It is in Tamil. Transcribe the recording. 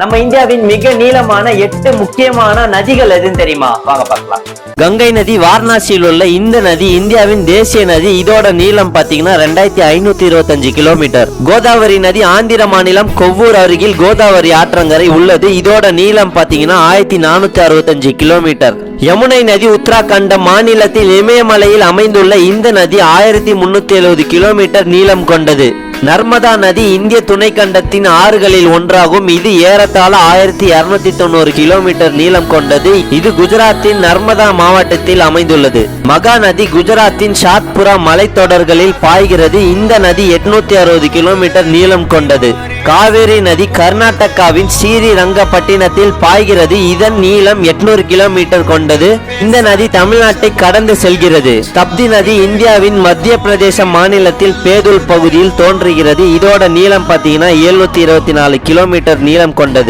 நம்ம இந்தியாவின் மிக நீளமான 8 முக்கியமான நதிகள் எதுன்னு தெரியுமா? வாங்க பார்க்கலாம். கங்கை நதி வாரணாசியில் உள்ள இந்த நதி இந்தியாவின் தேசிய நதி. இதோட நீளம் பாத்தீங்கன்னா 2525 கிலோமீட்டர். கோதாவரி நதி ஆந்திர மாநிலம் கொவ்வூர் அருகில் கோதாவரி ஆற்றங்கரை உள்ளது. இதோட நீளம் பாத்தீங்கன்னா 1465 கிலோமீட்டர். யமுனை நதி உத்தராகண்ட் மாநிலத்தில் இமயமலையில் அமைந்துள்ள இந்த நதி 1370 கிலோமீட்டர் நீளம் கொண்டது. நர்மதா நதி இந்திய துணைக்கண்டத்தின் ஆறுகளில் ஒன்றாகும். இது ஏறத்தாழ 1290 கிலோமீட்டர் நீளம் கொண்டது. இது குஜராத்தின் நர்மதா மாவட்டத்தில் அமைந்துள்ளது. மகா நதி குஜராத்தின் ஷாத்புரா மலைத்தொடர்களில் பாய்கிறது. இந்த நதி 860 கிலோமீட்டர் நீளம் கொண்டது. காவேரி நதி கர்நாடகாவின் ஸ்ரீரங்கப்பட்டினத்தில் பாய்கிறது. இதன் நீளம் 800 கிலோமீட்டர் கொண்டது. இந்த நதி தமிழ்நாட்டை கடந்து செல்கிறது. தப்தி நதி இந்தியாவின் மத்திய பிரதேச மாநிலத்தில் பேதுல் பகுதியில் தோன்றுகிறது. இதோட நீளம் பார்த்தீங்கன்னா 724 கிலோமீட்டர் நீளம் கொண்டது.